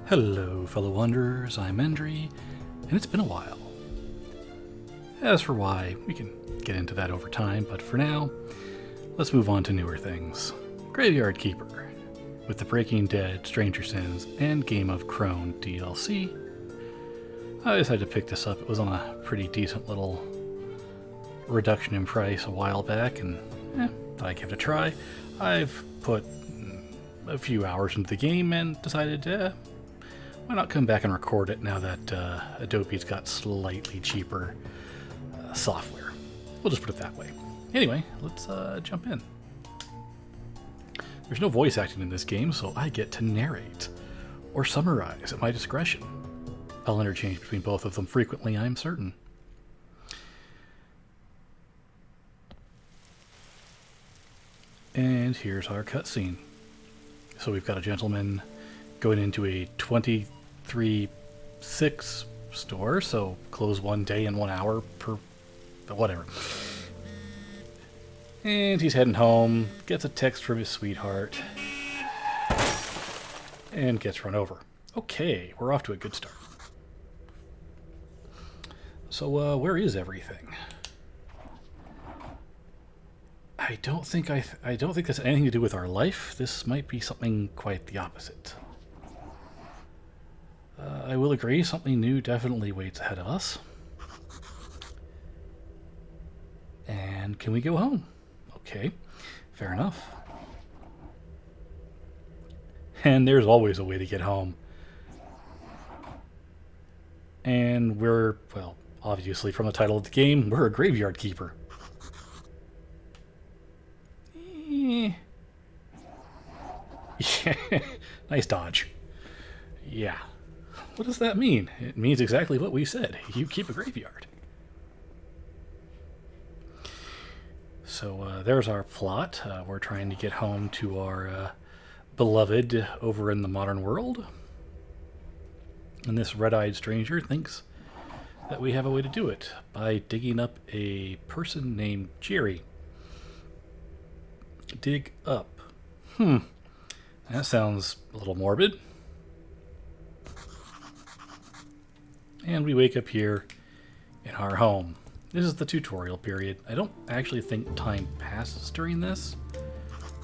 Hello, fellow wanderers, I'm Endry, and it's been a while. As for why, we can get into that over time, but for now, let's move on to newer things. Graveyard Keeper, with the Breaking Dead, Stranger Sins, and Game of Crone DLC. I decided to pick this up. It was on a pretty decent little reduction in price a while back, and thought I'd give it a try. I've put a few hours into the game and decided why not come back and record it now that Adobe's got slightly cheaper software. We'll just put it that way. Anyway, let's jump in. There's no voice acting in this game, so I get to narrate or summarize at my discretion. I'll interchange between both of them frequently, I'm certain. And here's our cutscene. So we've got a gentleman going into a 23/6 store, so close 1 day and 1 hour per whatever. And he's heading home, gets a text from his sweetheart, and gets run over. Okay, we're off to a good start. So, where is everything? I don't think this has anything to do with our life. This might be something quite the opposite. I will agree, something new definitely waits ahead of us. And can we go home? Okay, fair enough. And there's always a way to get home. And we're, well, obviously from the title of the game, we're a graveyard keeper. Yeah. Nice dodge. Yeah. What does that mean? It means exactly what we said. You keep a graveyard. So there's our plot. We're trying to get home to our beloved over in the modern world. And this red-eyed stranger thinks that we have a way to do it by digging up a person named Jerry. Dig up. That sounds a little morbid. And we wake up here in our home. This is the tutorial period. I don't actually think time passes during this,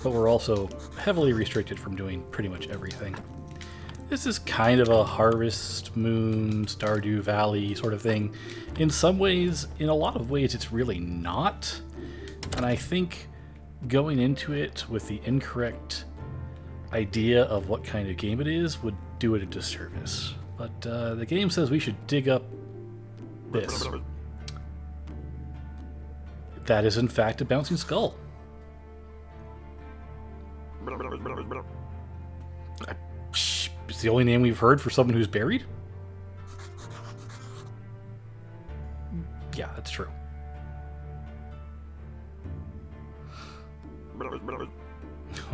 but we're also heavily restricted from doing pretty much everything. This is kind of a Harvest Moon, Stardew Valley sort of thing. In some ways, in a lot of ways, it's really not. And I think going into it with the incorrect idea of what kind of game it is would do it a disservice. But the game says we should dig up this. That is in fact a bouncing skull. It's the only name we've heard for someone who's buried? Yeah, that's true.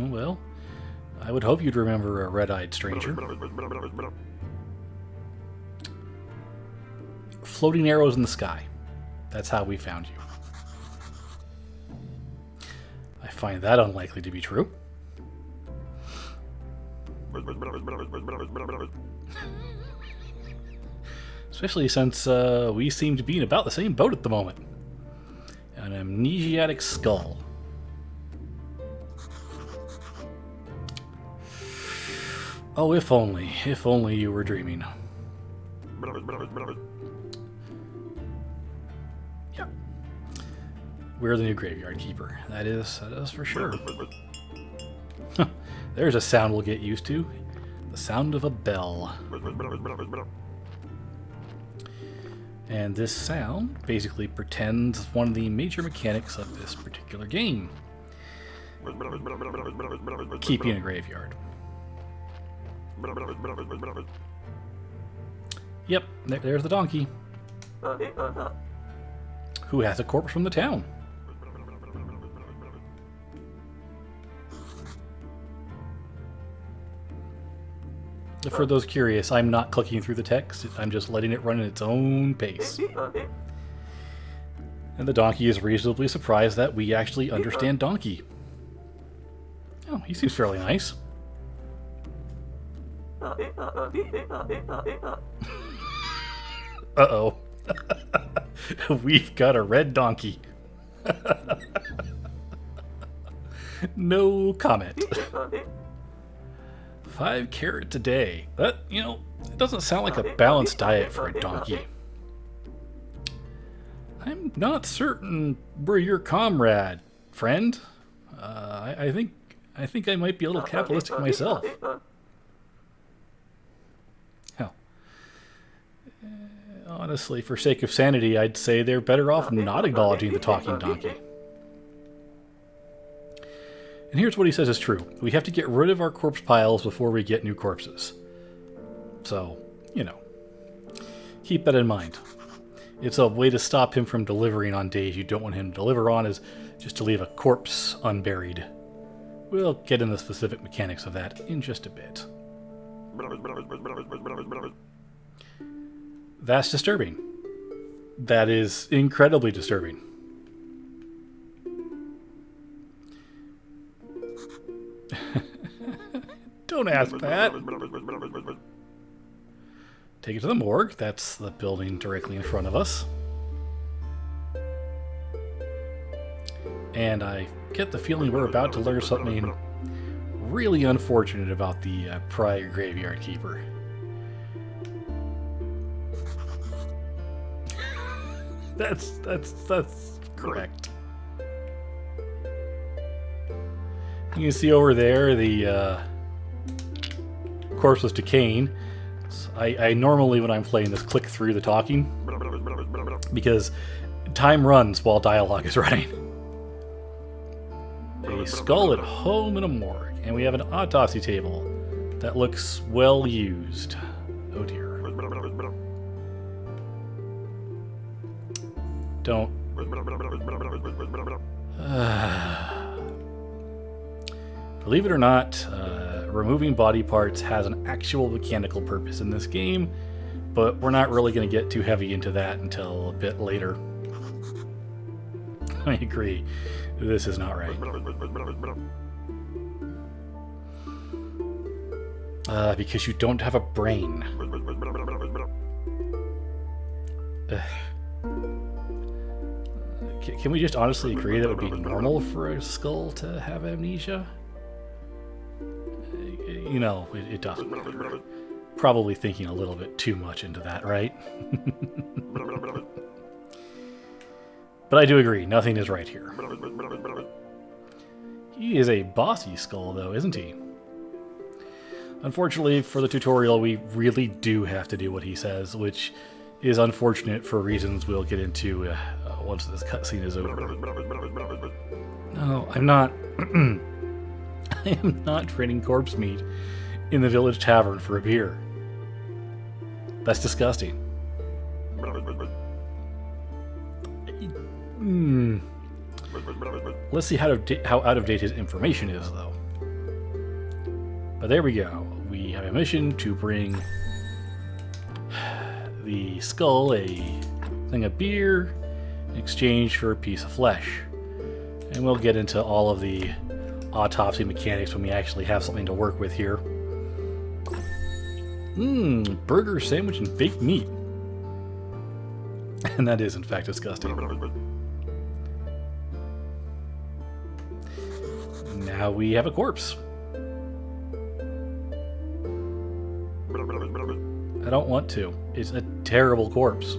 Oh, well, I would hope you'd remember a red-eyed stranger. Floating arrows in the sky. That's how we found you. I find that unlikely to be true. Especially since we seem to be in about the same boat at the moment. An amnesiac skull. Oh, if only you were dreaming. Yeah. We're the new graveyard keeper. That is for sure. There's a sound we'll get used to. The sound of a bell. And this sound basically pretends one of the major mechanics of this particular game. Keeping a graveyard. Yep, there's the donkey. Who has a corpse from the town. For those curious, I'm not clicking through the text, I'm just letting it run at its own pace. And the donkey is reasonably surprised that we actually understand donkey. Oh, he seems fairly nice. Uh-oh. We've got a red donkey. No comment. 5 carrots a day. That, it doesn't sound like a balanced diet for a donkey. I'm not certain we're your comrade, friend. I think I might be a little capitalistic myself. Hell. Honestly, for sake of sanity, I'd say they're better off not acknowledging the talking donkey. And here's what he says is true. We have to get rid of our corpse piles before we get new corpses. So, keep that in mind. It's a way to stop him from delivering on days you don't want him to deliver on is just to leave a corpse unburied. We'll get into the specific mechanics of that in just a bit. That's disturbing. That is incredibly disturbing. Don't ask that. Take it to the morgue. That's the building directly in front of us. And I get the feeling we're about to learn something really unfortunate about the prior graveyard keeper. That's correct. You can see over there the corpse was decaying. I normally, when I'm playing this, click through the talking because time runs while dialogue is running. A skull at home in a morgue, and we have an autopsy table that looks well used. Oh dear. Don't. Believe it or not, removing body parts has an actual mechanical purpose in this game, but we're not really going to get too heavy into that until a bit later. I agree. This is not right. Because you don't have a brain. Can we just honestly agree that it would be normal for a skull to have amnesia? It doesn't matter. Probably thinking a little bit too much into that, right? But I do agree, nothing is right here. He is a bossy skull, though, isn't he? Unfortunately, for the tutorial, we really do have to do what he says, which is unfortunate for reasons we'll get into once this cutscene is over. No, I'm not. I am not trading corpse meat in the village tavern for a beer. That's disgusting. Let's see how out of date his information is, though. But there we go. We have a mission to bring the skull a thing of beer in exchange for a piece of flesh. And we'll get into all of the autopsy mechanics when we actually have something to work with here. Burger, sandwich, and baked meat. And that is, in fact, disgusting. Now we have a corpse. I don't want to. It's a terrible corpse.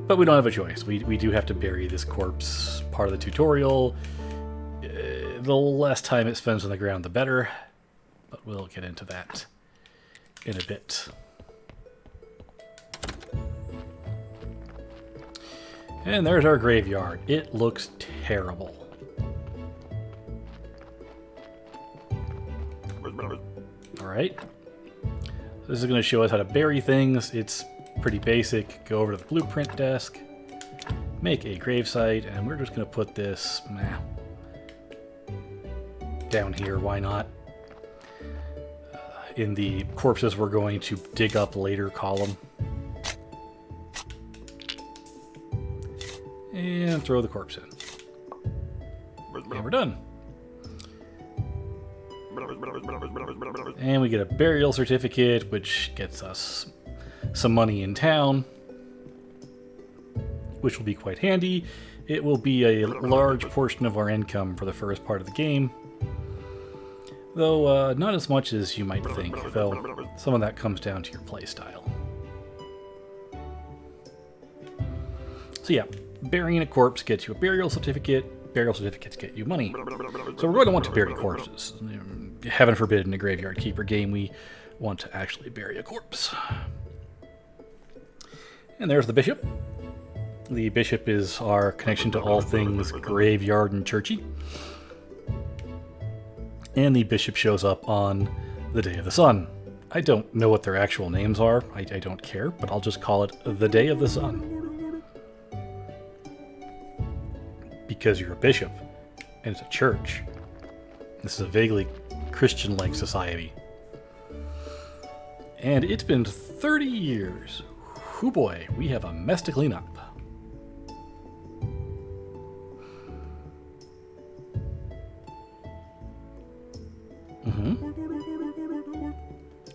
But we don't have a choice. We do have to bury this corpse. Part of the tutorial. The less time it spends on the ground, the better. But we'll get into that in a bit. And there's our graveyard. It looks terrible. Alright. This is going to show us how to bury things. It's pretty basic. Go over to the blueprint desk, make a gravesite, and we're just going to put this down here. Why not? In the corpses we're going to dig up later column. And throw the corpse in. And we're done. And we get a burial certificate, which gets us some money in town, which will be quite handy. It will be a large portion of our income for the first part of the game, though not as much as you might think, though some of that comes down to your playstyle. So yeah, burying a corpse gets you a burial certificate, burial certificates get you money. So we're going to want to bury corpses. Heaven forbid in a Graveyard Keeper game we want to actually bury a corpse. And there's the bishop. The bishop is our connection to all things graveyard and churchy. And the bishop shows up on the Day of the Sun. I don't know what their actual names are. I don't care, but I'll just call it the Day of the Sun. Because you're a bishop, and it's a church. This is a vaguely Christian-like society. And it's been 30 years. Hoo boy, we have a mess to clean up.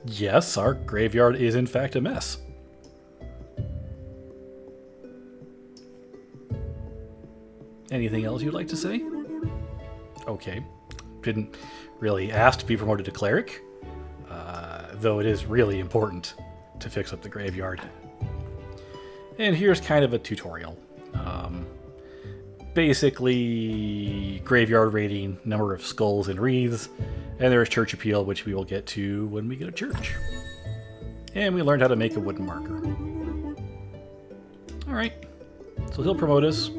Yes, our graveyard is in fact a mess. Anything else you'd like to say? Okay. Didn't really ask to be promoted to cleric, though it is really important to fix up the graveyard. And here's kind of a tutorial. Basically, graveyard rating, number of skulls and wreaths, and there's church appeal, which we will get to when we get a church. And we learned how to make a wooden marker. Alright, so he'll promote us.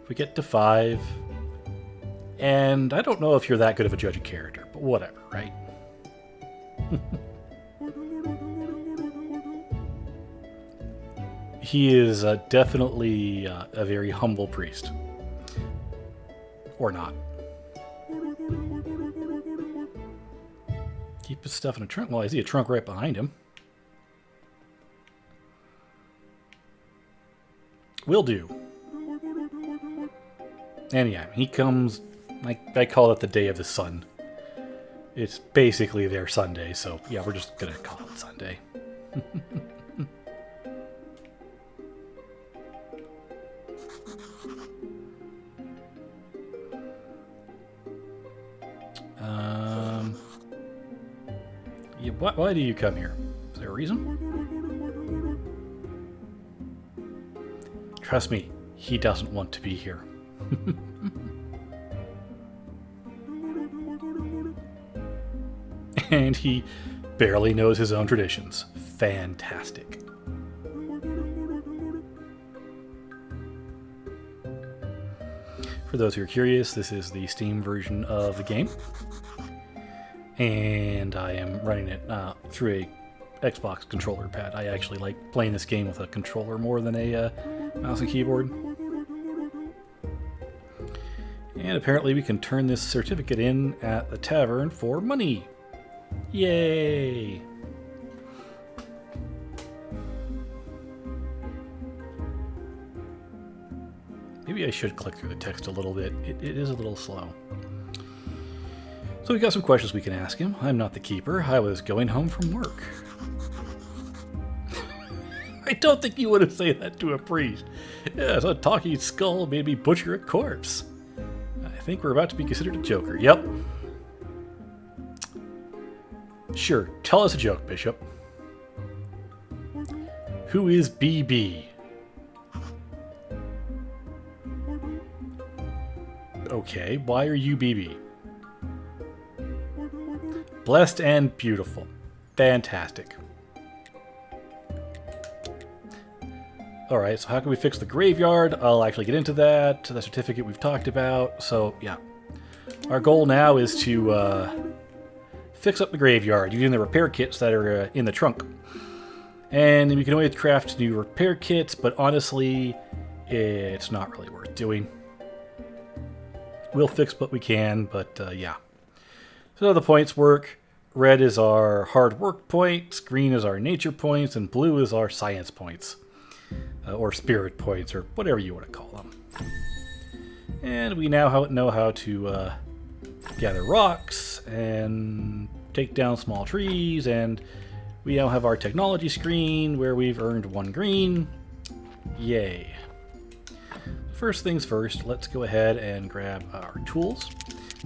We get to 5. And I don't know if you're that good of a judge of character, but whatever, right? He is definitely a very humble priest. Or not. Keep his stuff in a trunk. Well, I see a trunk right behind him. Will do. And yeah, he comes, I call it the Day of the Sun. It's basically their Sunday, so yeah, we're just gonna call it Sunday. Yeah, why do you come here? Is there a reason? Trust me, he doesn't want to be here. And he barely knows his own traditions. Fantastic. For those who are curious, this is the Steam version of the game. And I am running it through a Xbox controller pad. I actually like playing this game with a controller more than a mouse and keyboard. And apparently we can turn this certificate in at the tavern for money. Yay! Maybe I should click through the text a little bit. It is a little slow. So we got some questions we can ask him. I'm not the keeper. I was going home from work. I don't think you would say that to a priest. Yes, a talking skull made me butcher a corpse. I think we're about to be considered a joker. Yep. Sure, tell us a joke, Bishop. Who is BB? Okay, why are you BB? Blessed and beautiful. Fantastic. Alright, so how can we fix the graveyard? I'll actually get into that. The certificate we've talked about. So, yeah. Our goal now is to fix up the graveyard using the repair kits that are in the trunk. And we can always craft new repair kits, but honestly, it's not really worth doing. We'll fix what we can, but yeah. So how the points work. Red is our hard work points, green is our nature points, and blue is our science points. Or spirit points, or whatever you want to call them. And we now know how to gather rocks and take down small trees, and we now have our technology screen where we've earned 1 green. Yay. First things first, let's go ahead and grab our tools.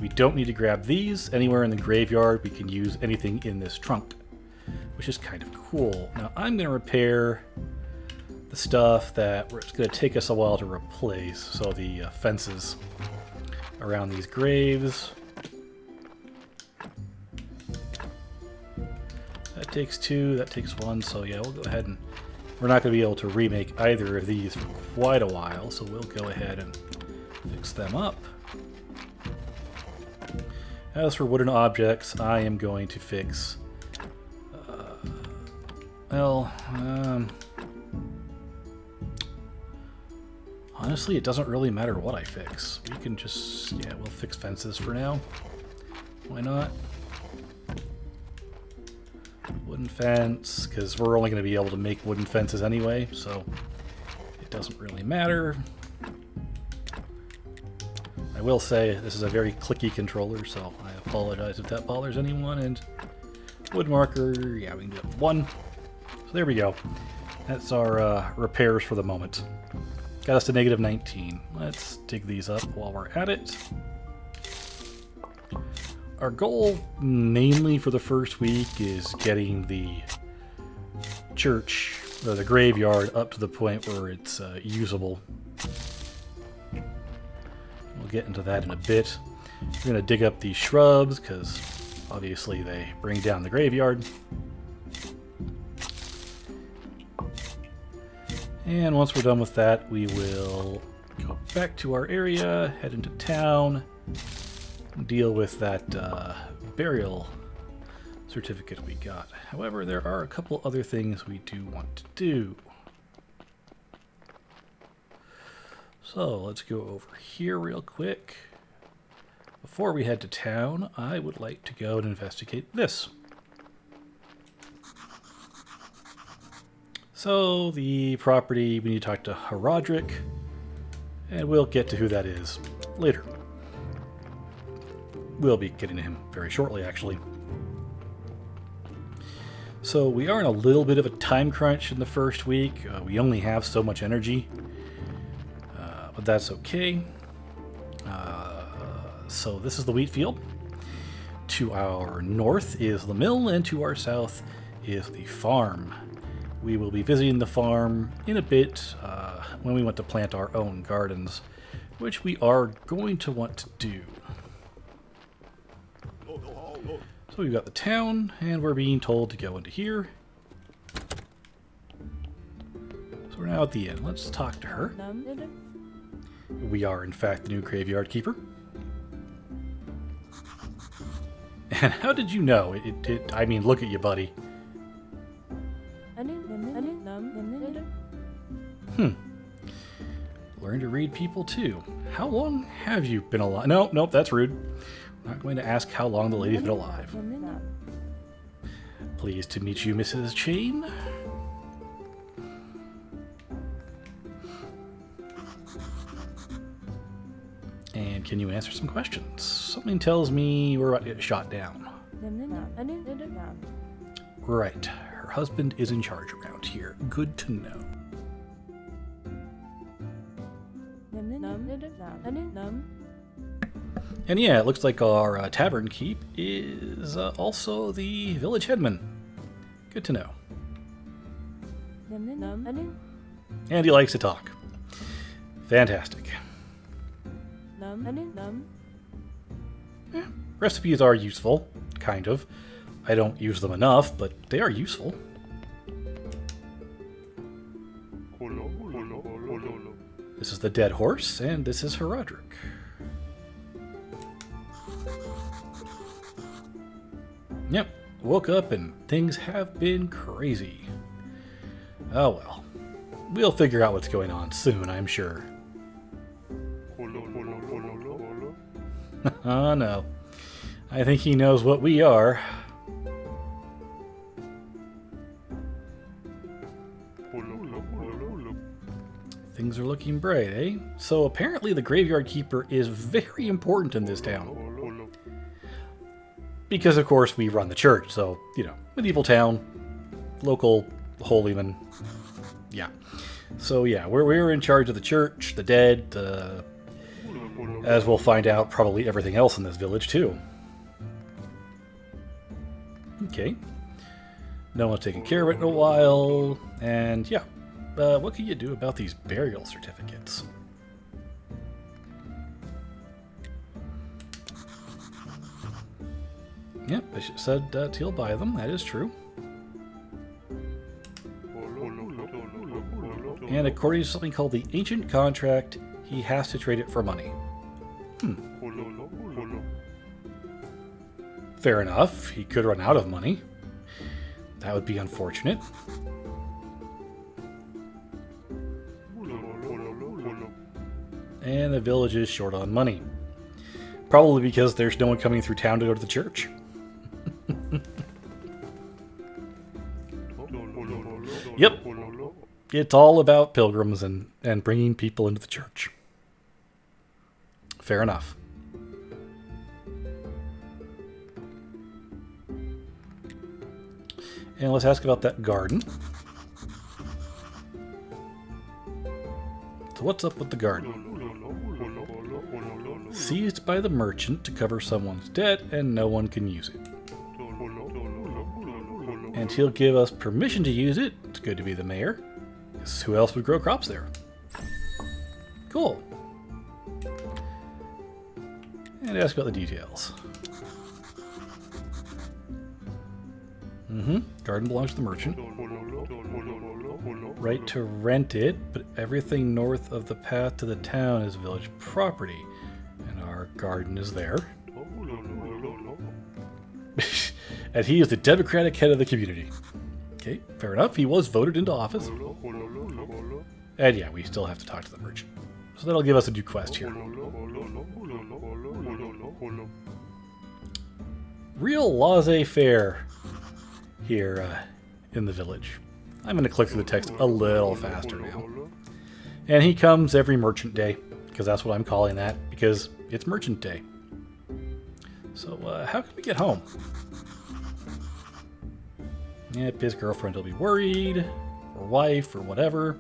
We don't need to grab these. Anywhere in the graveyard, we can use anything in this trunk, which is kind of cool. Now, I'm going to repair the stuff that it's going to take us a while to replace. So the fences around these graves. That takes 2, that takes 1, so yeah, we'll go ahead and... We're not going to be able to remake either of these for quite a while, so we'll go ahead and fix them up. As for wooden objects, I am going to fix... honestly, it doesn't really matter what I fix. We can just... yeah, we'll fix fences for now. Why not? Wooden fence, because we're only going to be able to make wooden fences anyway, so it doesn't really matter. I will say this is a very clicky controller, so I apologize if that bothers anyone. And wood marker, yeah, we can do it with 1. So there we go. That's our repairs for the moment. Got us to negative 19. Let's dig these up while we're at it. Our goal, mainly for the first week, is getting the church, or the graveyard, up to the point where it's usable. We'll get into that in a bit. We're going to dig up these shrubs, because obviously they bring down the graveyard. And once we're done with that, we will go back to our area, head into town, deal with that burial certificate we got. However, there are a couple other things we do want to do. So let's go over here real quick. Before we head to town, I would like to go and investigate this. So the property, we need to talk to Horadric, and we'll get to who that is later. We'll be getting to him very shortly, actually. So we are in a little bit of a time crunch in the first week. We only have so much energy, but that's okay. So this is the wheat field. To our north is the mill, and to our south is the farm. We will be visiting the farm in a bit when we want to plant our own gardens, which we are going to want to do. So we've got the town, and we're being told to go into here. So we're now at the inn. Let's talk to her. We are, in fact, the new graveyard keeper. And how did you know? I mean, look at you, buddy. Learn to read people, too. How long have you been alive? Nope, that's rude. I'm not going to ask how long the lady's been alive. Pleased to meet you, Mrs. Chain. And can you answer some questions? Something tells me we're about to get shot down. Right. Her husband is in charge around here. Good to know. And yeah, it looks like our tavern keep is also the village headman. Good to know. And he likes to talk. Fantastic. Recipes are useful, kind of. I don't use them enough, but they are useful. This is the dead horse, and this is Horadric. Yep, woke up and things have been crazy. Oh well. We'll figure out what's going on soon, I'm sure. Oh no. I think he knows what we are. Things are looking bright, eh? So apparently the graveyard keeper is very important in this town. Because, of course, we run the church, so, medieval town, local holyman. Yeah. So, yeah, we're in charge of the church, the dead, as we'll find out, probably everything else in this village, too. Okay. No one's taken care of it in a while, and, yeah. What can you do about these burial certificates? Yep, Bishop said he'll buy them. That is true. And according to something called the Ancient Contract, he has to trade it for money. Fair enough. He could run out of money. That would be unfortunate. And the village is short on money. Probably because there's no one coming through town to go to the church. Yep. It's all about pilgrims and bringing people into the church. Fair enough. And let's ask about that garden. So what's up with the garden? Seized by the merchant to cover someone's debt and no one can use it. And he'll give us permission to use it. It's good to be the mayor. Because who else would grow crops there? Cool. And ask about the details. Garden belongs to the merchant. Right to rent it, but everything north of the path to the town is village property. And our garden is there. And he is the Democratic head of the community. Okay, fair enough. He was voted into office. And yeah, we still have to talk to the merchant. So that'll give us a new quest here. Real laissez-faire here in the village. I'm going to click through the text a little faster now. And he comes every merchant day, because that's what I'm calling that, because it's merchant day. So how can we get home? Yep, his girlfriend will be worried, or wife, or whatever.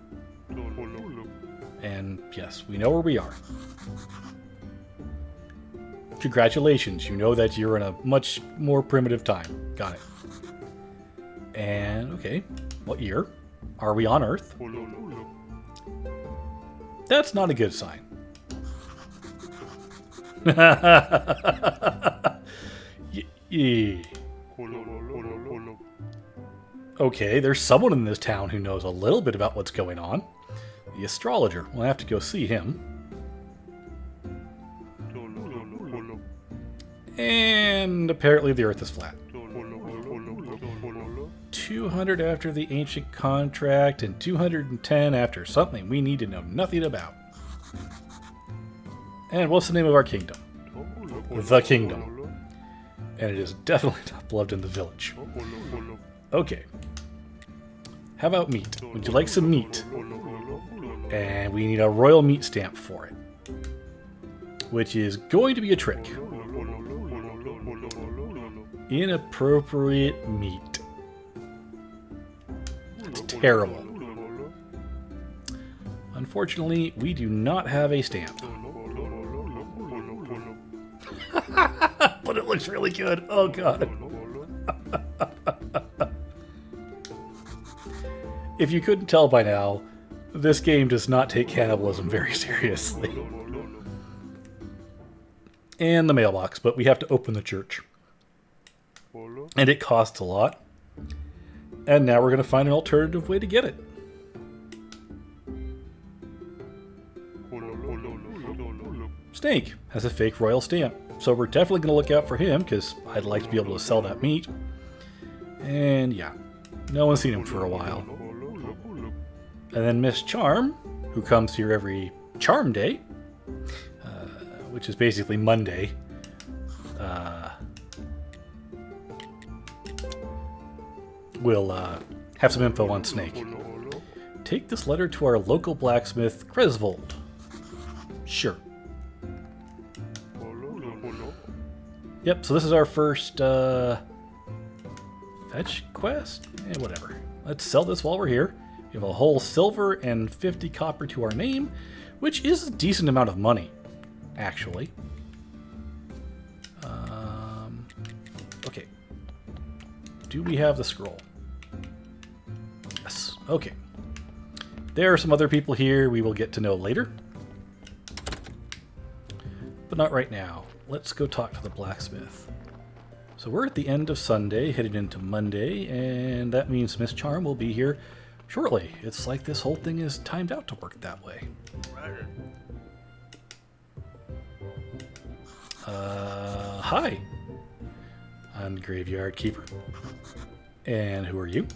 And yes, we know where we are. Congratulations, you know that you're in a much more primitive time. Got it. And, okay, what year? Are we on Earth? That's not a good sign. Okay, there's someone in this town who knows a little bit about what's going on. The astrologer. We'll have to go see him. And apparently the Earth is flat. 200 after the ancient contract and 210 after something we need to know nothing about. And what's the name of our kingdom? The Kingdom. And it is definitely not beloved in the village. Okay. How about meat? Would you like some meat? And we need a royal meat stamp for it. Which is going to be a trick. Inappropriate meat. It's terrible. Unfortunately, we do not have a stamp. But it looks really good. Oh, God. If you couldn't tell by now, this game does not take cannibalism very seriously. And the mailbox, but we have to open the church. And it costs a lot. And now we're going to find an alternative way to get it. Snake has a fake royal stamp. So we're definitely going to look out for him, because I'd like to be able to sell that meat. And yeah, no one's seen him for a while. And then Miss Charm, who comes here every Charm Day, which is basically Monday. We'll have some info on Snake. Take this letter to our local blacksmith, Greswold. Sure. Yep, so this is our first fetch quest? Whatever. Let's sell this while we're here. We have a whole silver and 50 copper to our name, which is a decent amount of money, actually. Okay. Do we have the scroll? Yes. Okay. There are some other people here we will get to know later. But not right now. Let's go talk to the blacksmith. So we're at the end of Sunday, headed into Monday, and that means Miss Charm will be here shortly. It's like this whole thing is timed out to work that way. Hi. I'm the graveyard keeper. And who are you?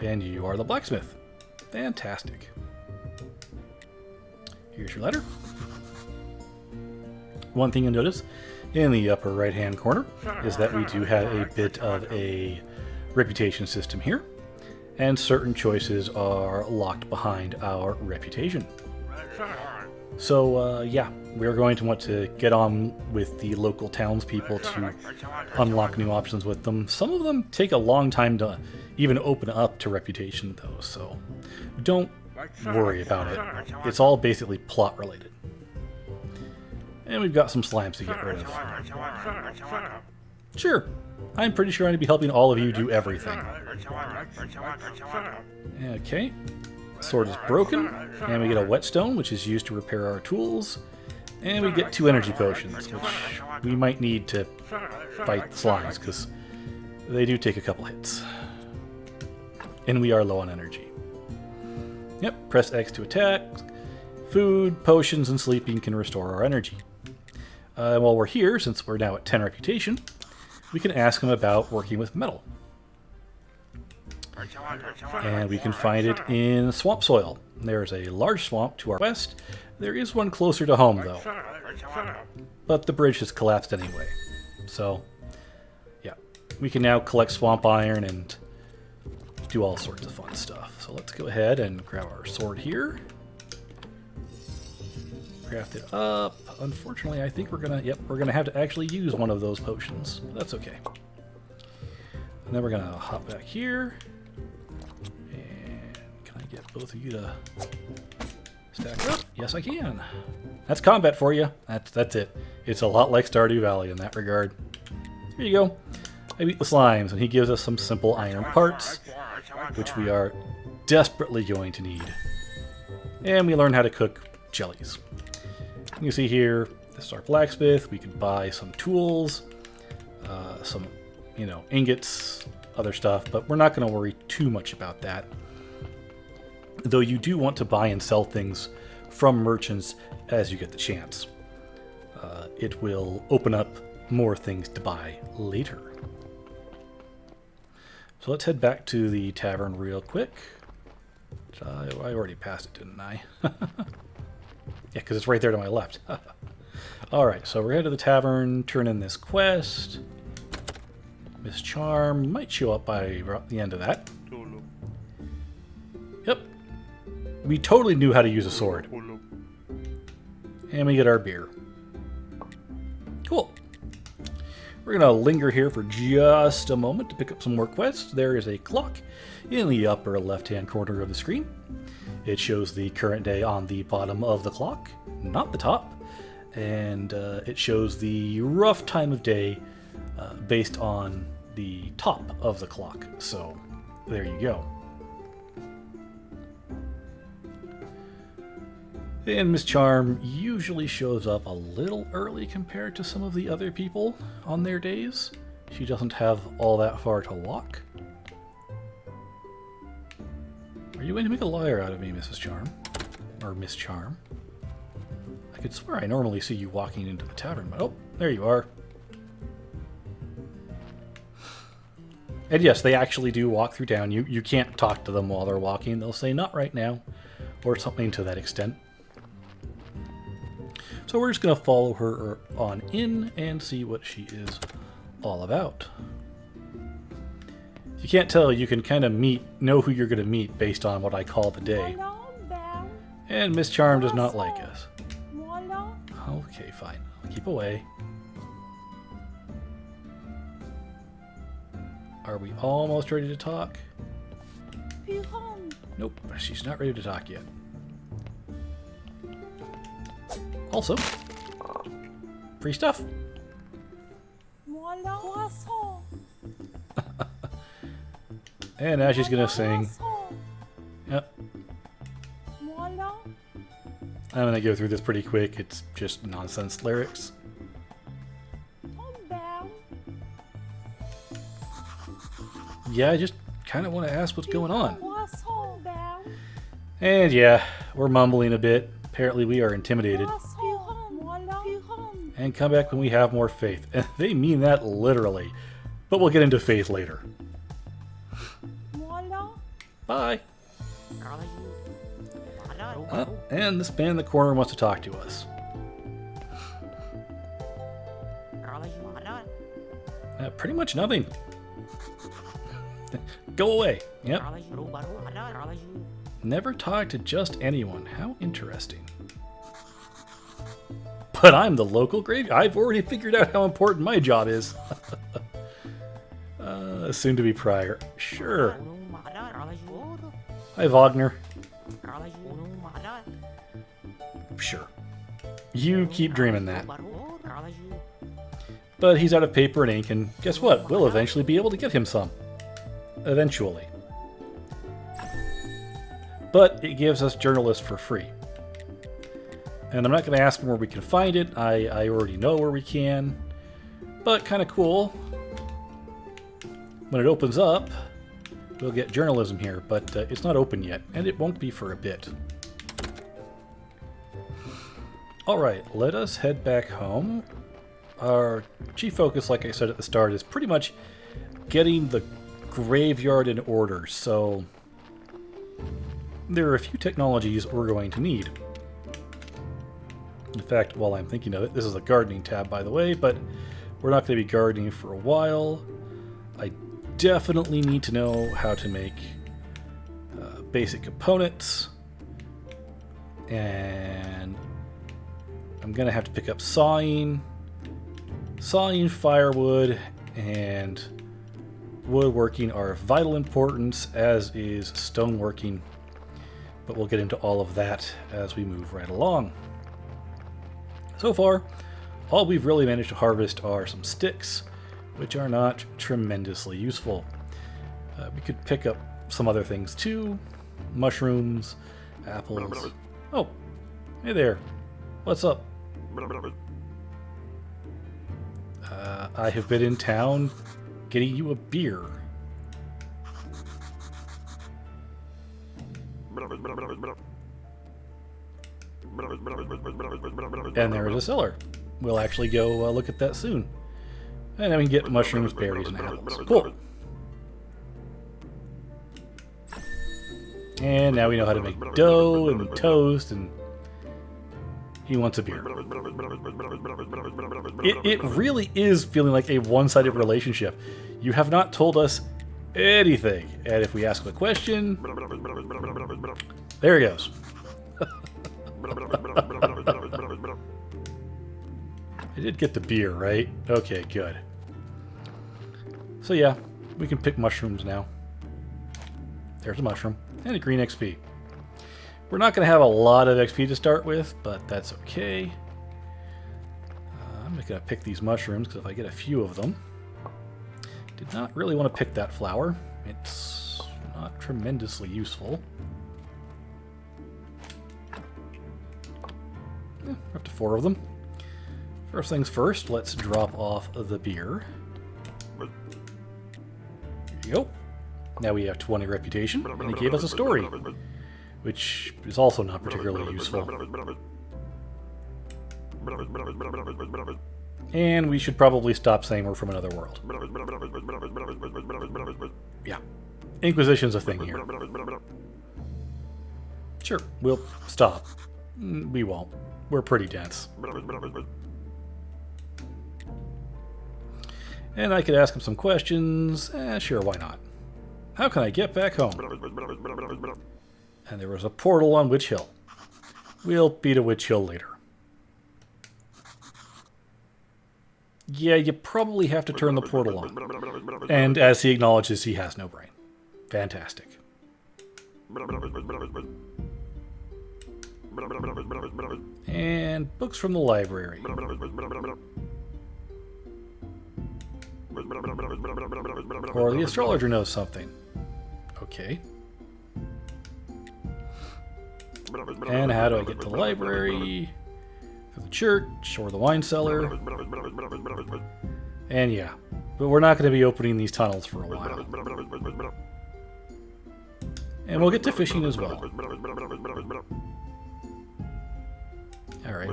And you are the blacksmith. Fantastic. Here's your letter. One thing you'll notice in the upper right hand corner is that we do have a bit of a reputation system here, and certain choices are locked behind our reputation. So yeah, we're going to want to get on with the local townspeople to unlock new options with them. Some of them take a long time to even open up to reputation though, so don't worry about it. It's all basically plot related. And we've got some slimes to get rid of. Sure, I'm pretty sure I'm going to be helping all of you do everything. Okay, sword is broken, and we get a whetstone, which is used to repair our tools, and we get 2 energy potions, which we might need to fight the slimes, because they do take a couple hits. And we are low on energy. Yep, press X to attack. Food, potions, and sleeping can restore our energy. While we're here, since we're now at 10 reputation, we can ask him about working with metal. And we can find it in swamp soil. There's a large swamp to our west. There is one closer to home, though. But the bridge has collapsed anyway. So, yeah. We can now collect swamp iron and do all sorts of fun stuff. So let's go ahead and grab our sword here. Craft it up. Unfortunately, I think we're gonna have to actually use one of those potions. But that's okay. And then we're gonna hop back here. And can I get both of you to stack up? Yes, I can. That's combat for you. That's it. It's a lot like Stardew Valley in that regard. Here you go. I beat the slimes, and he gives us some simple iron parts, which we are desperately going to need. And we learn how to cook jellies. You can see here, this is our blacksmith. We could buy some tools, some, ingots, other stuff, but we're not going to worry too much about that. Though you do want to buy and sell things from merchants as you get the chance. It will open up more things to buy later. So let's head back to the tavern real quick. I already passed it, didn't I? Yeah, because it's right there to my left. Alright, so we're headed to the tavern, turn in this quest. Miss Charm might show up by the end of that. Yep. We totally knew how to use a sword. And we get our beer. Cool. We're going to linger here for just a moment to pick up some more quests. There is a clock in the upper left-hand corner of the screen. It shows the current day on the bottom of the clock, not the top. And it shows the rough time of day based on the top of the clock. So there you go. And Miss Charm usually shows up a little early compared to some of the other people on their days. She doesn't have all that far to walk. Are you going to make a liar out of me, Mrs. Charm? Or Miss Charm? I could swear I normally see you walking into the tavern, but oh, there you are. And yes, they actually do walk through town. You can't talk to them while they're walking. They'll say, not right now, or something to that extent. So we're just going to follow her on in and see what she is all about. If you can't tell, you can kind of know who you're going to meet based on what I call the day. And Miss Charm does not like us. Okay, fine. I'll Keep away. Are we almost ready to talk? Nope, she's not ready to talk yet. Also, free stuff. And now she's gonna sing. Yep. I'm gonna go through this pretty quick. It's just nonsense lyrics. Yeah, I just kind of want to ask what's going on. And yeah, we're mumbling a bit. Apparently we are intimidated. And come back when we have more faith. And they mean that literally. But we'll get into faith later. Bye. And this man in the corner wants to talk to us. Pretty much nothing. Go away. Yep. Never talk to just anyone. How interesting. But I'm the local grave. I've already figured out how important my job is. Soon to be prior. Sure. Hi, Wagner. Sure. You keep dreaming that. But he's out of paper and ink, and guess what? We'll eventually be able to get him some. Eventually. But it gives us journalists for free. And I'm not going to ask him where we can find it. I already know where we can. But kind of cool. When it opens up, we'll get journalism here. But it's not open yet, and it won't be for a bit. Alright, let us head back home. Our chief focus, like I said at the start, is pretty much getting the graveyard in order. So there are a few technologies we're going to need. In fact, while I'm thinking of it, this is a gardening tab, by the way, but we're not going to be gardening for a while. I definitely need to know how to make basic components, and I'm going to have to pick up sawing, firewood, and woodworking are of vital importance, as is stoneworking, but we'll get into all of that as we move right along. So far, all we've really managed to harvest are some sticks, which are not tremendously useful. We could pick up some other things too. Mushrooms, apples. Oh, hey there. What's up? I have been in town getting you a beer. And there is a cellar. We'll actually go look at that soon. And then we can get mushrooms, berries, and apples. Cool. And now we know how to make dough and toast, and he wants a beer. It really is feeling like a one-sided relationship. You have not told us anything. And if we ask him a question... There he goes. I did get the beer, right? Okay, good. So yeah, we can pick mushrooms now. There's a mushroom. And a green XP. We're not going to have a lot of XP to start with, but that's okay. I'm just going to pick these mushrooms, because if I get a few of them... Did not really want to pick that flower. It's not tremendously useful. Yeah, up to 4 of them. First things first, let's drop off the beer. There you go. Now we have 20 reputation, and he gave us a story, which is also not particularly useful. And we should probably stop saying we're from another world. Yeah. Inquisition's a thing here. Sure, we'll stop. We won't. We're pretty dense. And I could ask him some questions. Sure, why not? How can I get back home? And there was a portal on Witch Hill. We'll beat a Witch Hill later. Yeah, you probably have to turn the portal on. And as he acknowledges, he has no brain. Fantastic. And books from the library. Or the astrologer knows something. Okay. And how do I get to the library? To the church or the wine cellar? And yeah, but we're not going to be opening these tunnels for a while. And we'll get to fishing as well. Alright.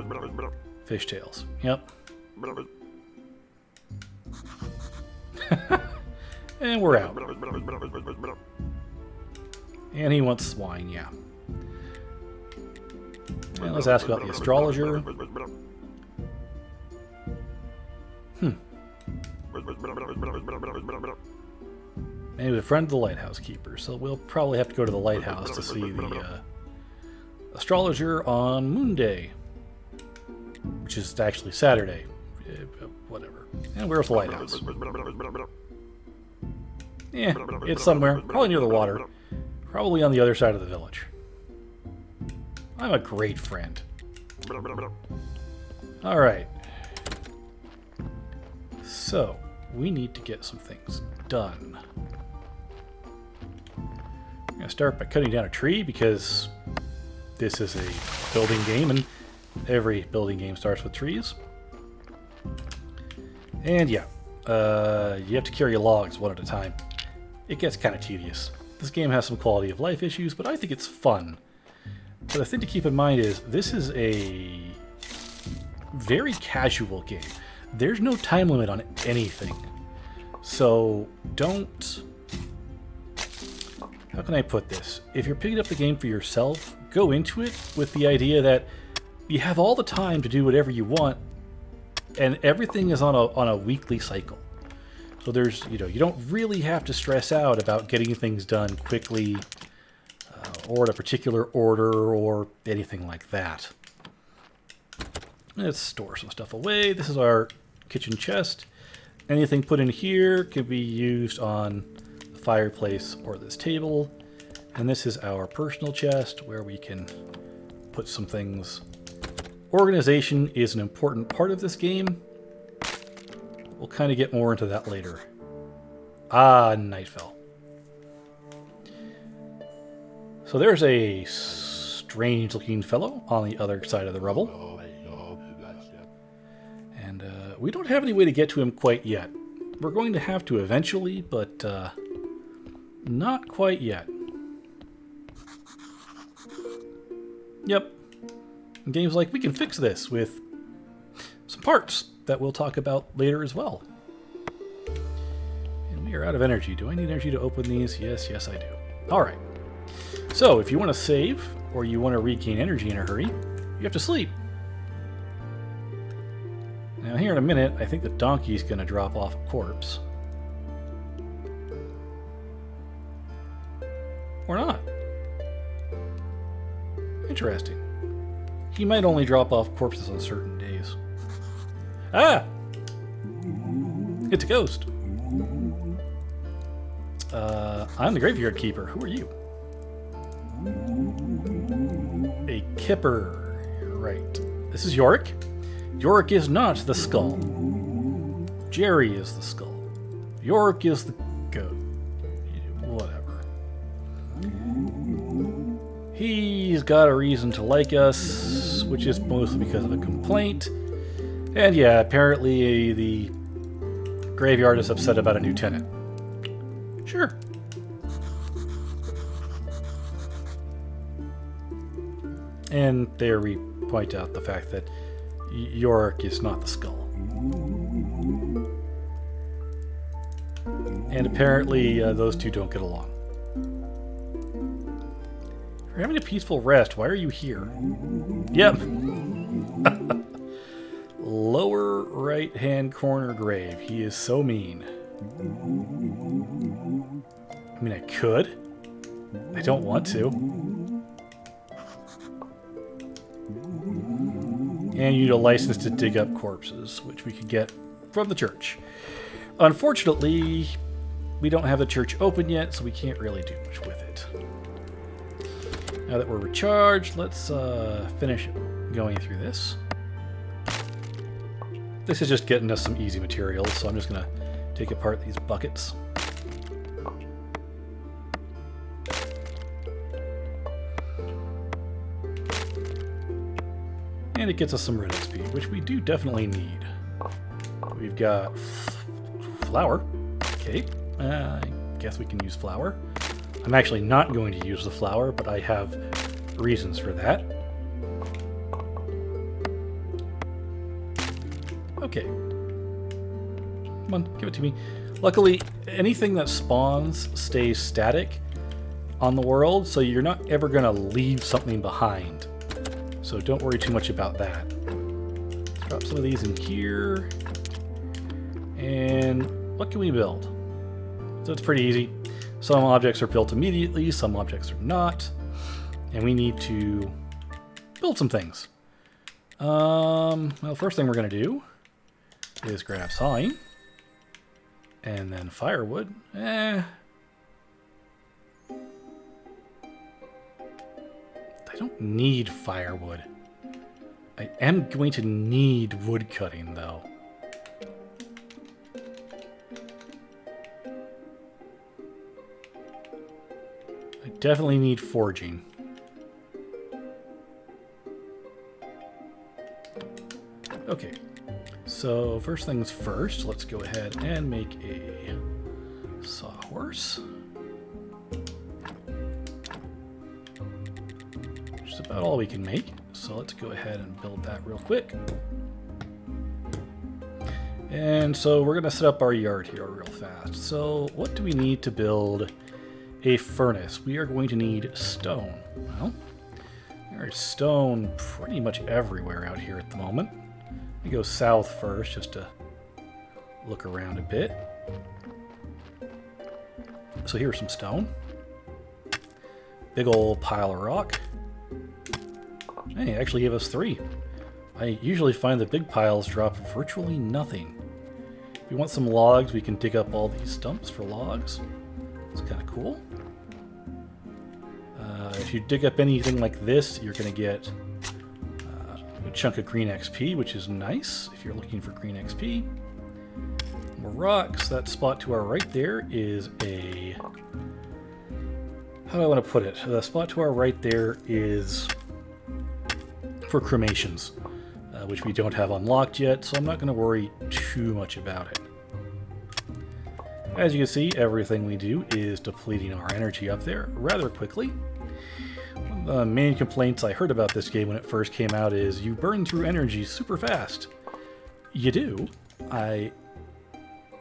Fishtails. Yep. And we're out. And he wants wine, yeah. And let's ask about the astrologer. Maybe a friend of the lighthouse keeper, so we'll probably have to go to the lighthouse to see the astrologer on Moon Day, which is actually Saturday. Whatever. And where's the lighthouse? Yeah, it's somewhere, probably near the water, probably on the other side of the village. I'm a great friend. Alright. So, we need to get some things done. I'm going to start by cutting down a tree because this is a building game and every building game starts with trees. And yeah, you have to carry logs one at a time. It gets kind of tedious. This game has some quality of life issues, but I think it's fun. But the thing to keep in mind is this is a very casual game. There's no time limit on anything. So don't... How can I put this? If you're picking up the game for yourself, go into it with the idea that you have all the time to do whatever you want, and everything is on a weekly cycle. So there's, you don't really have to stress out about getting things done quickly, or in a particular order, or anything like that. Let's store some stuff away. This is our kitchen chest. Anything put in here can be used on the fireplace or this table. And this is our personal chest where we can put some things. Organization is an important part of this game. We'll kind of get more into that later. Ah, night fell. So there's a strange-looking fellow on the other side of the rubble. And we don't have any way to get to him quite yet. We're going to have to eventually, but not quite yet. Yep. And games like we can fix this with some parts that we'll talk about later as well. And we are out of energy. Do I need energy to open these? Yes, I do. Alright. So, if you want to save, or you want to regain energy in a hurry, you have to sleep. Now, here in a minute, I think the donkey's going to drop off a corpse. Or not. Interesting. He might only drop off corpses on certain days. Ah! It's a ghost. I'm the graveyard keeper. Who are you? A kipper. You're right. This is Yorick. Yorick is not the skull. Jerry is the skull. Yorick is the goat. Whatever. He's got a reason to like us, which is mostly because of a complaint. And yeah, apparently the graveyard is upset about a new tenant. Sure. And there we point out the fact that Yorick is not the skull. And apparently those two don't get along. You're having a peaceful rest. Why are you here? Yep. Lower right-hand corner grave. He is so mean. I mean, I could. I don't want to. And you need a license to dig up corpses, which we could get from the church. Unfortunately, we don't have the church open yet, so we can't really do much with it. Now that we're recharged, let's finish going through this. This is just getting us some easy materials, so I'm just going to take apart these buckets. And it gets us some red XP, which we do definitely need. We've got flour. Okay, I guess we can use flour. I'm actually not going to use the flour, but I have reasons for that. Okay. Come on, give it to me. Luckily, anything that spawns stays static on the world, so you're not ever going to leave something behind. So don't worry too much about that. Let's drop some of these in here. And what can we build? So it's pretty easy. Some objects are built immediately, some objects are not. And we need to build some things. Well, first thing we're going to do is grab sawing. And then firewood. I don't need firewood. I am going to need wood cutting, though. I definitely need forging. Okay, so first things first, let's go ahead and make a sawhorse. Which is about all we can make, so let's go ahead and build that real quick. And so we're going to set up our yard here real fast. So what do we need to build a furnace? We are going to need stone. Well, there's stone pretty much everywhere out here at the moment. We go south first just to look around a bit. So here's some stone. Big old pile of rock. Hey, it actually gave us 3. I usually find the big piles drop virtually nothing. If we want some logs, we can dig up all these stumps for logs. It's kind of cool. If you dig up anything like this, you're going to get a chunk of green XP, which is nice if you're looking for green XP. More rocks. That spot to our right there is a... How do I want to put it? The spot to our right there is for cremations, which we don't have unlocked yet, so I'm not going to worry too much about it. As you can see, everything we do is depleting our energy up there rather quickly. One of the main complaints I heard about this game when it first came out is you burn through energy super fast. You do. I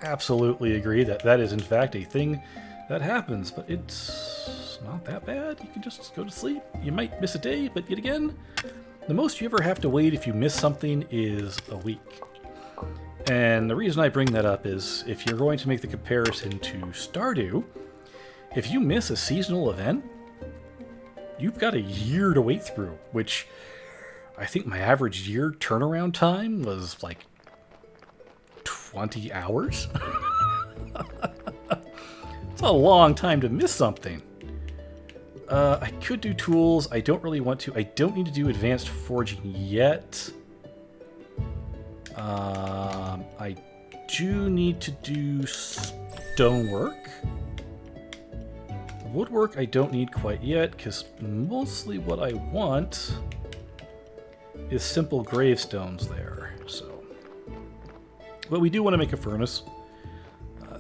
absolutely agree that that is in fact a thing that happens, but it's not that bad. You can just go to sleep. You might miss a day, but yet again, the most you ever have to wait if you miss something is a week. And the reason I bring that up is if you're going to make the comparison to Stardew, if you miss a seasonal event, you've got a year to wait through, which I think my average year turnaround time was like 20 hours. It's a long time to miss something. I could do tools. I don't really want to. I don't need to do advanced forging yet. I do need to do stonework. Woodwork I don't need quite yet, because mostly what I want is simple gravestones there. So, but we do want to make a furnace.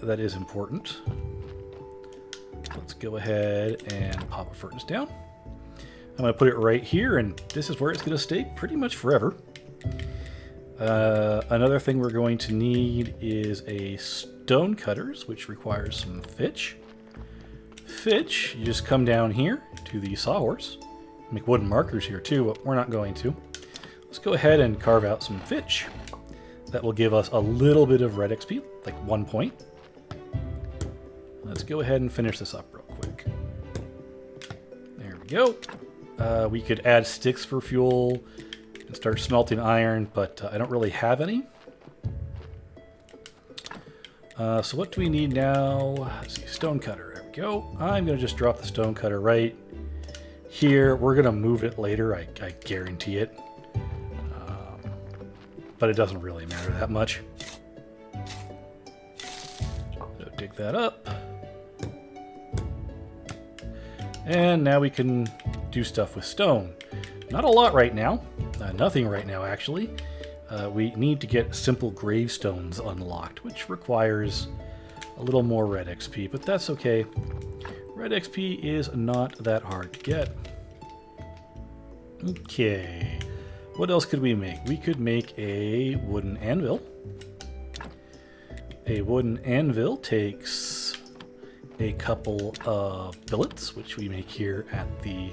That is important. Let's go ahead and pop a furnace down. I'm going to put it right here, and this is where it's going to stay pretty much forever. Another thing we're going to need is a stone cutters, which requires some fitch. Fitch, you just come down here to the sawhorse. Make wooden markers here too, but we're not going to. Let's go ahead and carve out some fitch. That will give us a little bit of red XP, like 1 point. Let's go ahead and finish this up real quick. There we go. We could add sticks for fuel and start smelting iron, but I don't really have any. So what do we need now? Let's see, stone cutter. There we go. I'm going to just drop the stone cutter right here. We're going to move it later. I guarantee it. But it doesn't really matter that much. So dig that up. And now we can do stuff with stone. Not a lot right now. Nothing right now, actually. We need to get simple gravestones unlocked, which requires a little more red XP, but that's okay. Red XP is not that hard to get. Okay. What else could we make? We could make a wooden anvil. A wooden anvil takes a couple of billets, which we make here at the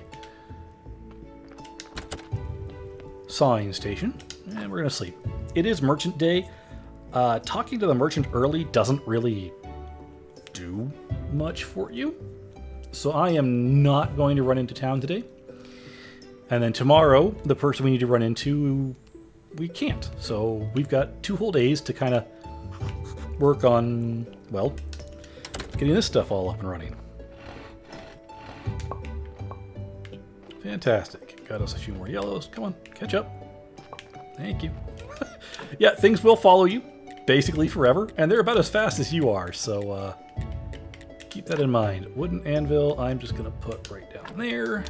sawing station. And we're going to sleep. It is merchant day. Talking to the merchant early doesn't really do much for you. So I am not going to run into town today. And then tomorrow, the person we need to run into, we can't. So we've got 2 whole days to kind of work on, well, getting this stuff all up and running. Fantastic. Got us a few more yellows. Come on, catch up. Thank you. Yeah, things will follow you basically forever, and they're about as fast as you are, so keep that in mind. Wooden anvil, I'm just going to put right down there.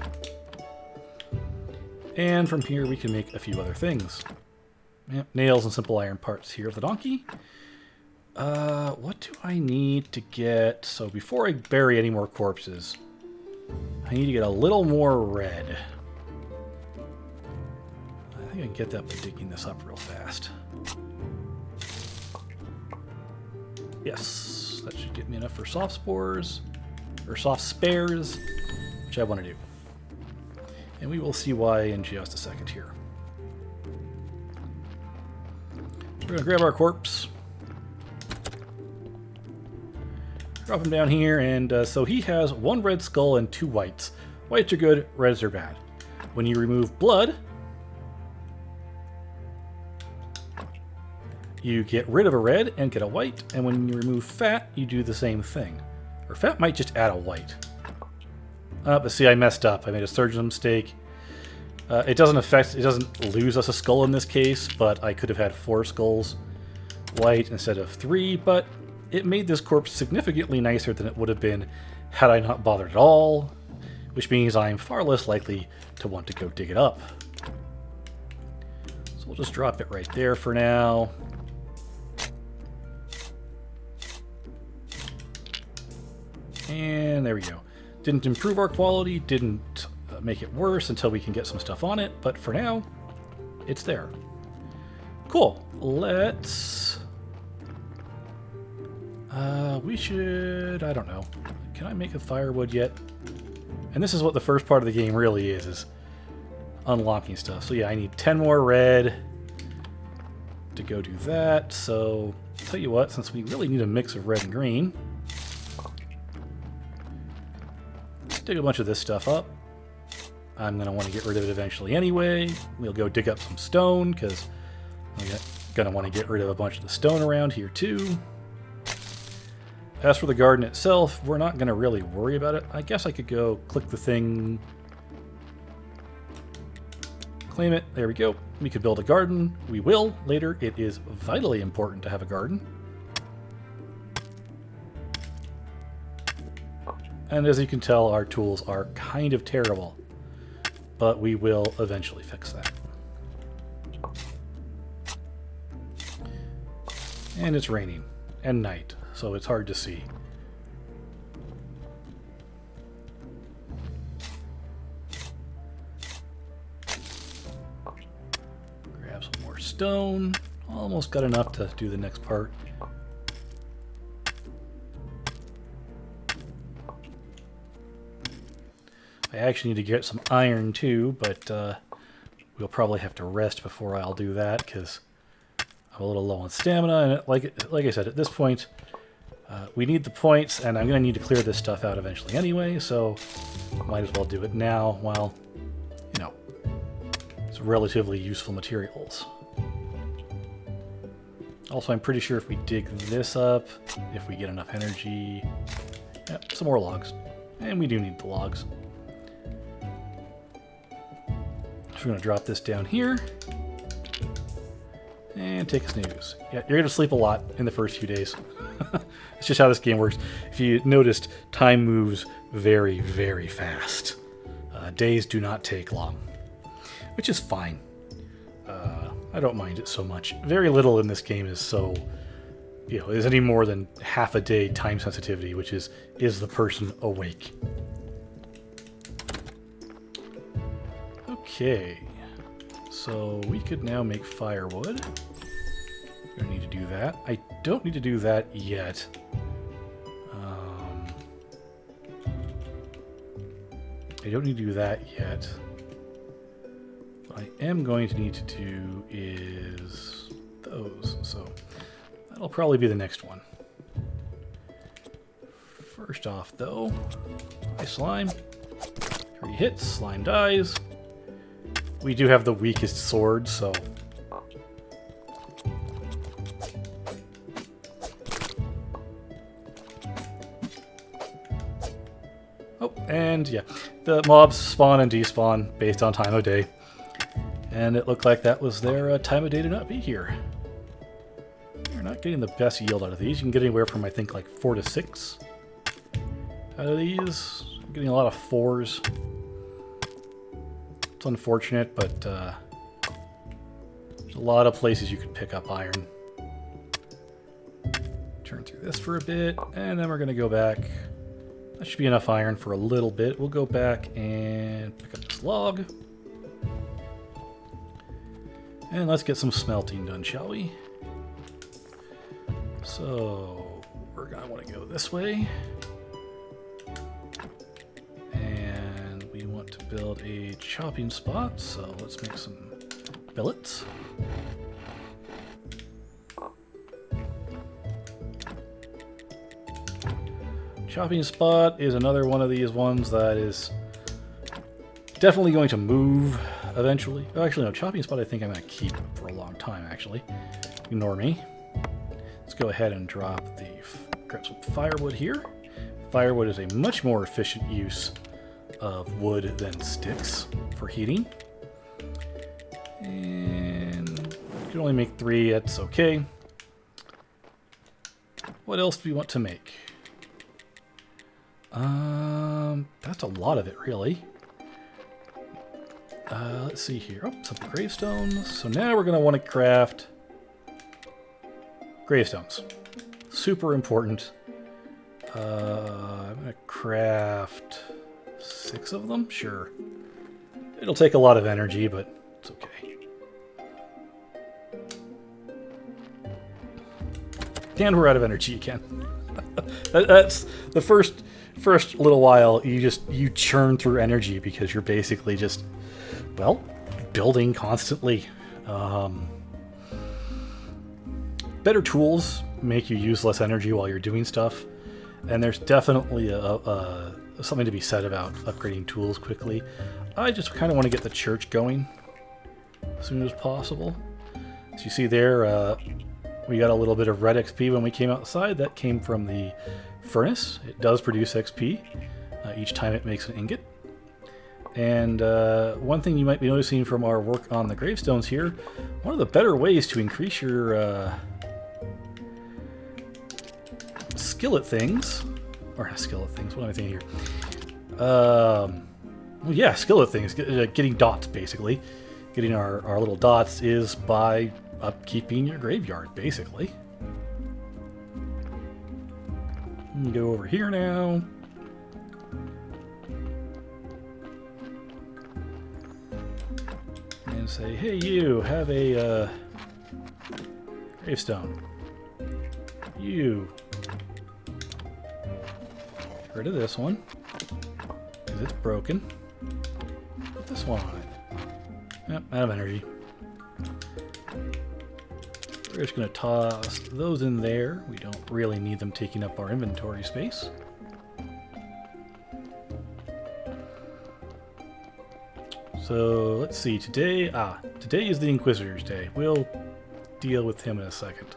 And from here we can make a few other things. Yep, nails and simple iron parts here of the donkey. What do I need to get? So before I bury any more corpses, I need to get a little more red. I think I can get that by digging this up real fast. Yes, that should get me enough for soft spores, or soft spares, which I want to do. And we will see why in just a second here. We're going to grab our corpse. Drop him down here, and so he has 1 red skull and 2 whites. Whites are good, reds are bad. When you remove blood, you get rid of a red and get a white, and when you remove fat, you do the same thing. Or fat might just add a white. But see, I messed up. I made a surgeon mistake. It doesn't lose us a skull in this case, but I could have had 4 skulls white instead of 3, but it made this corpse significantly nicer than it would have been had I not bothered at all, which means I'm far less likely to want to go dig it up. So we'll just drop it right there for now. And there we go. Didn't improve our quality, didn't make it worse until we can get some stuff on it, but for now, it's there. Cool. Let's... we should... I don't know. Can I make a firewood yet? And this is what the first part of the game really is unlocking stuff. So yeah, I need 10 more red to go do that. So, tell you what, since we really need a mix of red and green, dig a bunch of this stuff up. I'm going to want to get rid of it eventually anyway. We'll go dig up some stone, because I'm going to want to get rid of a bunch of the stone around here too. As for the garden itself, we're not going to really worry about it. I guess I could go click the thing, claim it, there we go. We could build a garden. We will later. It is vitally important to have a garden. And as you can tell, our tools are kind of terrible, but we will eventually fix that. And it's raining and night, so it's hard to see. Grab some more stone. Almost got enough to do the next part. I actually need to get some iron too, but we'll probably have to rest before I'll do that because I'm a little low on stamina. And like I said, at this point, we need the points, and I'm going to need to clear this stuff out eventually anyway, so might as well do it now while, you know, it's relatively useful materials. Also, I'm pretty sure if we dig this up, if we get enough energy... Yep, some more logs. And we do need the logs. So we're going to drop this down here. And take a snooze. Yeah, you're going to sleep a lot in the first few days. It's just how this game works. If you noticed, time moves very, very fast. Days do not take long. Which is fine. I don't mind it so much. Very little in this game is so... is any more than half a day time sensitivity, which is the person awake? Okay. So we could now make firewood. We're going to need to do that. I don't need to do that yet. I don't need to do that yet. What I am going to need to do is those. So that'll probably be the next one. First off, though, hi slime. 3 hits, slime dies. We do have the weakest sword, so... Oh, and yeah, the mobs spawn and despawn based on time of day. And it looked like that was their time of day to not be here. You're not getting the best yield out of these. You can get anywhere from, I think, like 4 to 6 out of these. I'm getting a lot of 4s. It's unfortunate, but there's a lot of places you could pick up iron. Turn through this for a bit, and then we're going to go back. That should be enough iron for a little bit. We'll go back and pick up this log. And let's get some smelting done, shall we? So, we're going to want to go this way. And we want to build a chopping spot, so let's make some billets. Chopping spot is another one of these ones that is definitely going to move eventually. Oh, actually, no, chopping spot I think I'm going to keep for a long time, actually. Ignore me. Let's go ahead and grab some firewood here. Firewood is a much more efficient use of wood than sticks for heating. And you can only make 3, that's okay. What else do we want to make? That's a lot of it, really. Let's see here. Oh, some gravestones. So now we're going to want to craft gravestones. Super important. I'm going to craft 6 of them? Sure. It'll take a lot of energy, but it's okay. And we're out of energy again. That's the first little while you churn through energy because you're basically just, well, building constantly. Better tools make you use less energy while you're doing stuff, and there's definitely something to be said about upgrading tools quickly. I just kind of want to get the church going as soon as possible. As you see there, we got a little bit of red XP when we came outside. That came from the furnace. It does produce XP each time it makes an ingot. And one thing you might be noticing from our work on the gravestones here, one of the better ways to increase your skillet things, or not skillet things, what am I thinking here? Well, yeah, skillet things, getting dots basically. Getting our little dots is by upkeeping your graveyard, basically. Go over here now. And say, hey you, have a gravestone. You. Get rid of this one, because it's broken. Put this one on it. Yep, out of energy. We're just going to toss those in there. We don't really need them taking up our inventory space. So let's see, today is the Inquisitor's Day. We'll deal with him in a second.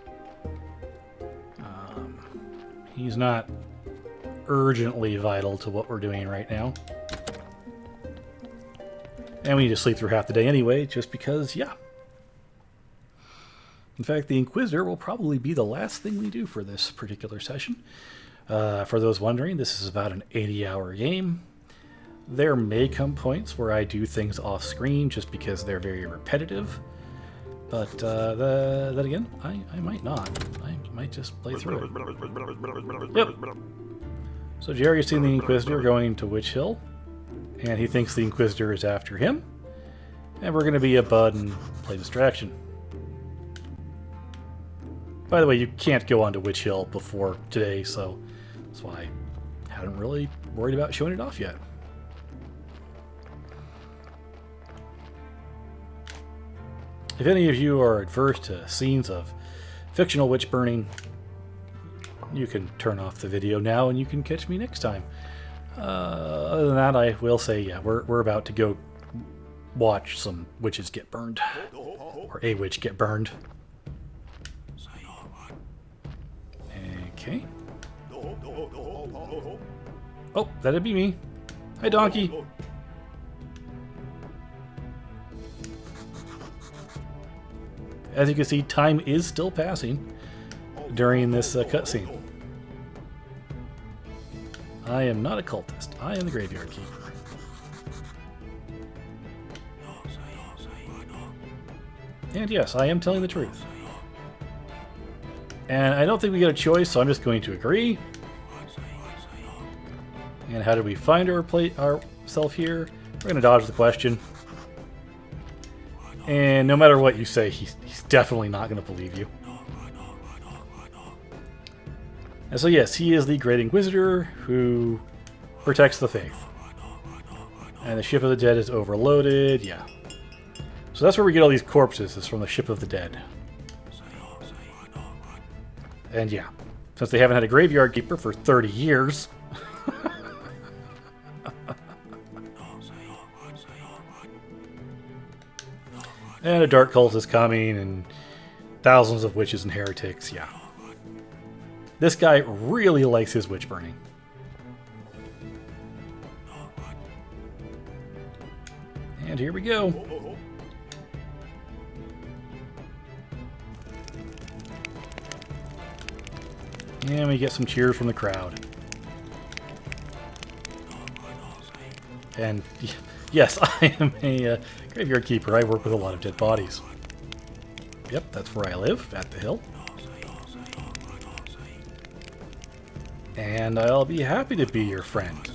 He's not urgently vital to what we're doing right now. And we need to sleep through half the day anyway, just because, yeah. In fact, the Inquisitor will probably be the last thing we do for this particular session. For those wondering, this is about an 80-hour game. There may come points where I do things off-screen just because they're very repetitive. But then again, I might not. I might just play through it. Yep. So Jerry's seen the Inquisitor going to Witch Hill, and he thinks the Inquisitor is after him. And we're going to be a bud and play distraction. By the way, you can't go onto Witch Hill before today, so that's why I haven't really worried about showing it off yet. If any of you are adverse to scenes of fictional witch burning, you can turn off the video now and you can catch me next time. Other than that, I will say, yeah, we're about to go watch some witches get burned. Or a witch get burned. Okay. Oh, that'd be me. Hi, donkey. As you can see, time is still passing during this cutscene. I am not a cultist. I am the Graveyard Keeper. And yes, I am telling the truth. And I don't think we get a choice, so I'm just going to agree. And how did we find ourselves here? We're going to dodge the question. And no matter what you say, he's definitely not going to believe you. And so yes, he is the Great Inquisitor who protects the faith. And the Ship of the Dead is overloaded, yeah. So that's where we get all these corpses, is from the Ship of the Dead. And yeah, since they haven't had a Graveyard Keeper for 30 years... and a dark cult is coming, and thousands of witches and heretics, yeah. This guy really likes his witch burning. And here we go. And we get some cheers from the crowd. And yes, I am a Graveyard Keeper. I work with a lot of dead bodies. Yep, that's where I live, at the hill. And I'll be happy to be your friend.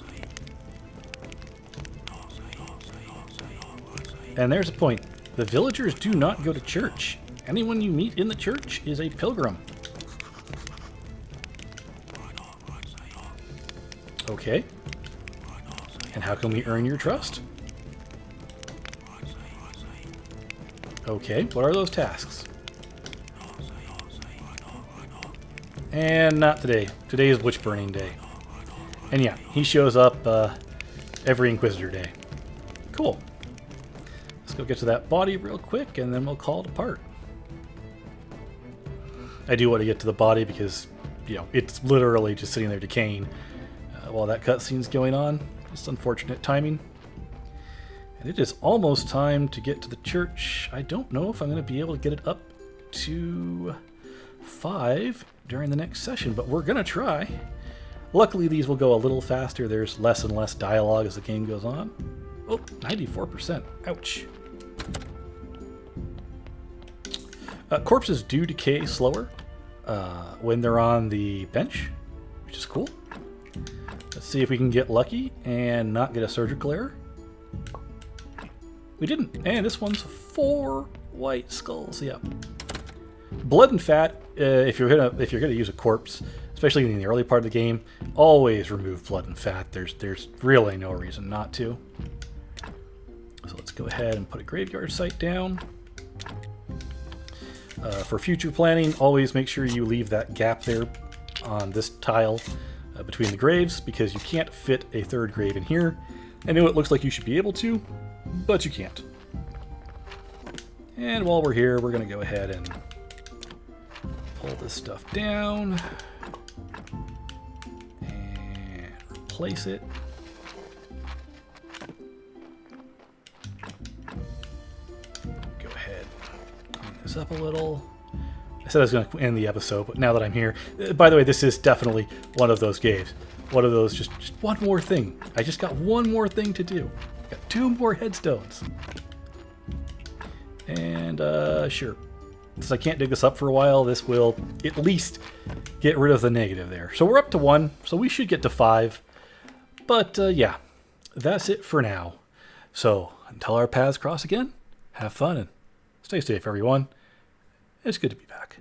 And there's a point. The villagers do not go to church. Anyone you meet in the church is a pilgrim. Okay. And how can we earn your trust? Okay, what are those tasks? And not today. Today is Witch Burning Day. And yeah, he shows up every Inquisitor day. Cool. Let's go get to that body real quick, and then we'll call it apart. I do want to get to the body because, you know, it's literally just sitting there decaying while that cutscene's going on. Just unfortunate timing. And it is almost time to get to the church. I don't know if I'm going to be able to get it up to 5 during the next session, but we're going to try. Luckily, these will go a little faster. There's less and less dialogue as the game goes on. Oh, 94%. Ouch. Corpses do decay slower when they're on the bench, which is cool. Let's see if we can get lucky and not get a surgical error. We didn't, and this one's 4 white skulls. Yeah. Blood and fat. If you're gonna use a corpse, especially in the early part of the game, always remove blood and fat. There's really no reason not to. So let's go ahead and put a graveyard site down. For future planning, always make sure you leave that gap there on this tile between the graves, because you can't fit a third grave in here. I know it looks like you should be able to, but you can't. And while we're here, we're going to go ahead and pull this stuff down. place it. Go ahead, clean this up a little. I said I was going to end the episode, but now that I'm here... By the way, this is definitely one of those games. One of those, just one more thing. I just got one more thing to do. Got 2 more headstones. And, sure. Since I can't dig this up for a while, this will at least get rid of the negative there. So we're up to 1, so we should get to 5. But, yeah, that's it for now. So, until our paths cross again, have fun and stay safe, everyone. It's good to be back.